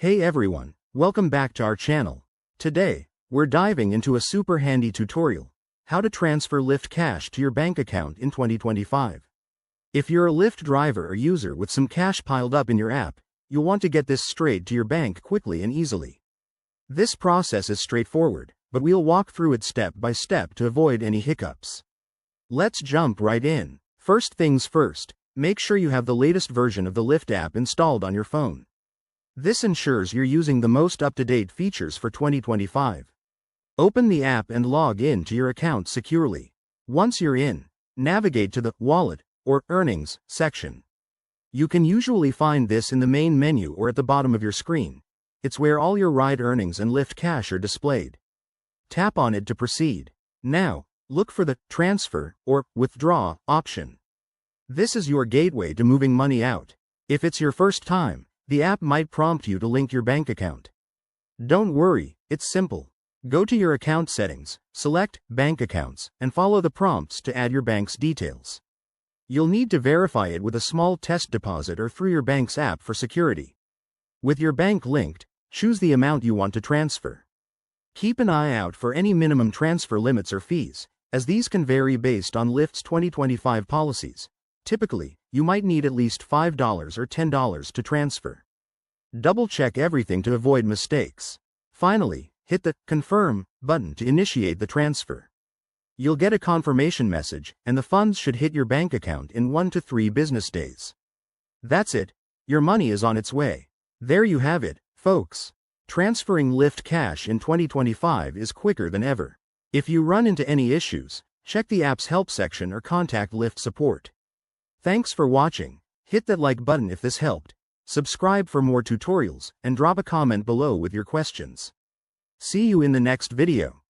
Hey everyone, welcome back to our channel. Today, we're diving into a super handy tutorial, how to transfer Lyft Cash to your bank account in 2025. If you're a Lyft driver or user with some cash piled up in your app, you'll want to get this straight to your bank quickly and easily. This process is straightforward, but we'll walk through it step by step to avoid any hiccups. Let's jump right in. First things first, make sure you have the latest version of the Lyft app installed on your phone. This ensures you're using the most up-to-date features for 2025. Open the app and log in to your account securely. Once you're in, navigate to the Wallet or Earnings section. You can usually find this in the main menu or at the bottom of your screen. It's where all your ride earnings and Lyft Cash are displayed. Tap on it to proceed. Now, look for the Transfer or Withdraw option. This is your gateway to moving money out. If it's your first time, the app might prompt you to link your bank account. Don't worry, it's simple. Go to your account settings, select Bank Accounts, and follow the prompts to add your bank's details. You'll need to verify it with a small test deposit or through your bank's app for security. With your bank linked, choose the amount you want to transfer. Keep an eye out for any minimum transfer limits or fees, as these can vary based on Lyft's 2025 policies. Typically, you might need at least $5 or $10 to transfer. Double-check everything to avoid mistakes. Finally, hit the Confirm button to initiate the transfer. You'll get a confirmation message, and the funds should hit your bank account in 1 to 3 business days. That's it. Your money is on its way. There you have it, folks. Transferring Lyft Cash in 2025 is quicker than ever. If you run into any issues, check the app's help section or contact Lyft support. Thanks for watching. Hit that like button if this helped. Subscribe for more tutorials, and drop a comment below with your questions. See you in the next video.